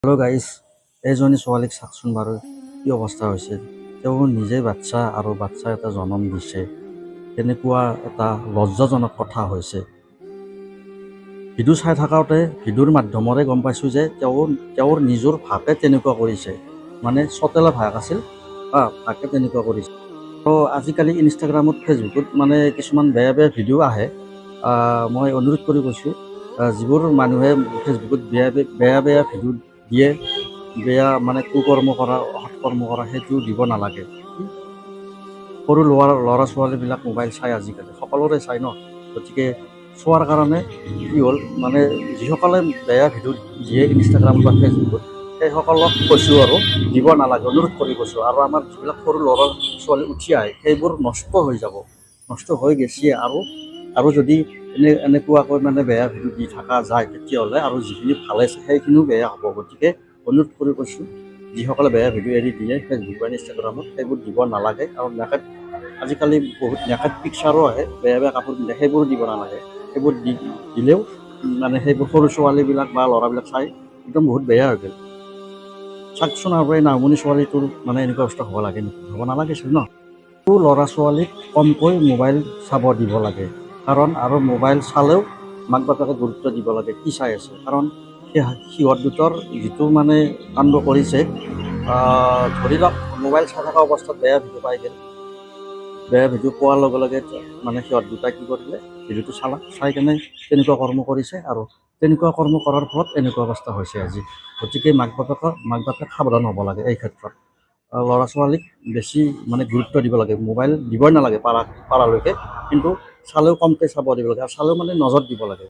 Hello' guys, এইজনী ছোৱালীক চাওকচোন বাৰু কি অৱস্থা হৈছে। তেওঁ নিজে বাচ্চা আৰু বাচ্চা এটা জন্ম দিছে, তেনেকুৱা এটা লজ্জাজনক কথা হৈছে। ভিডিঅ' চাই থাকোঁতে ভিডিঅ'ৰ মাধ্যমেৰে গম পাইছোঁ যে তেওঁৰ নিজৰ ভাকে তেনেকুৱা কৰিছে, মানে চতেলা ভাক আছিল, ভাকে তেনেকুৱা কৰিছে। তো আজিকালি ইনষ্টাগ্ৰামত ফেচবুকত মানে কিছুমান বেয়া বেয়া ভিডিঅ' আহে। মই অনুৰোধ কৰি কৈছোঁ, যিবোৰ মানুহে ফেচবুকত বেয়া বেয়া ভিডিঅ' দিয়ে, বেয়া মানে কুকৰ্ম কৰা সৎকৰ্ম কৰা, সেইটো দিব নালাগে। সৰু ল'ৰা ছোৱালীবিলাক মোবাইল চাই, আজিকালি সকলোৰে চাই ন। গতিকে চোৱাৰ কাৰণে কি হ'ল, মানে যিসকলে বেয়া ভিডিঅ' দিয়ে ইনষ্টাগ্ৰাম বা ফেচবুকত, সেইসকলক কৈছোঁ আৰু দিব নালাগে, অনুৰোধ কৰি কৈছোঁ। আৰু আমাৰ যিবিলাক সৰু ল'ৰা ছোৱালী উঠি আহে, সেইবোৰ নষ্ট হৈ যাব, নষ্ট হৈ গেছে। আৰু যদি এনেকুৱাকৈ মানে বেয়া ভিডিঅ' দি থকা যায়, তেতিয়াহ'লে আৰু যিখিনি ভাল আছে সেইখিনিও বেয়া হ'ব। গতিকে অনুৰোধ কৰি কৈছোঁ, যিসকলে বেয়া ভিডিঅ' এৰি দিয়ে ফেচবুক বা ইনষ্টাগ্ৰামত, সেইবোৰ দিব নালাগে। আৰু আজিকালি বহুত নেকেট পিকচাৰো আহে, বেয়া বেয়া কাপোৰ পিন্ধে, সেইবোৰো দিব নালাগে। সেইবোৰ দিলেও মানে সেইবোৰ সৰু ছোৱালীবিলাক বা ল'ৰাবিলাক চাই একদম বহুত বেয়া হৈ গ'ল। চাওকচোন, আৰু এই নামনি ছোৱালীটোৰ মানে এনেকুৱা অৱস্থা হ'ব লাগে নেকি? হ'ব নালাগিছিল ন। সৰু ল'ৰা ছোৱালীক কমকৈ মোবাইল চাব দিব লাগে, আৰু মোবাইল চালেও মাক বাপেকে গুৰুত্ব দিব লাগে কি চাই আছে। কাৰণ সিহঁত দুটাৰ যিটো মানে কাণ্ড কৰিছে, ধৰি লওক মোবাইল চাই থকা অৱস্থাত বেয়া ভিডিঅ' পাই গ'ল, বেয়া ভিডিঅ' পোৱাৰ লগে লগে মানে সিহঁত দুটাই কি কৰিলে, ভিডিঅ'টো চাই কেনে তেনেকুৱা কৰ্ম কৰিছে, আৰু তেনেকুৱা কৰ্ম কৰাৰ ফলত এনেকুৱা অৱস্থা হৈছে আজি। গতিকে মাক বাপেক সাৱধান হ'ব লাগে এই ক্ষেত্ৰত। ল'ৰা ছোৱালীক বেছি মানে গুৰুত্ব দিব লাগে, মোবাইল দিবই নালাগে পাৰালৈকে, কিন্তু চালেও কমকৈ চাব দিব লাগে, আৰু চালেও মানে নজৰ দিব লাগে।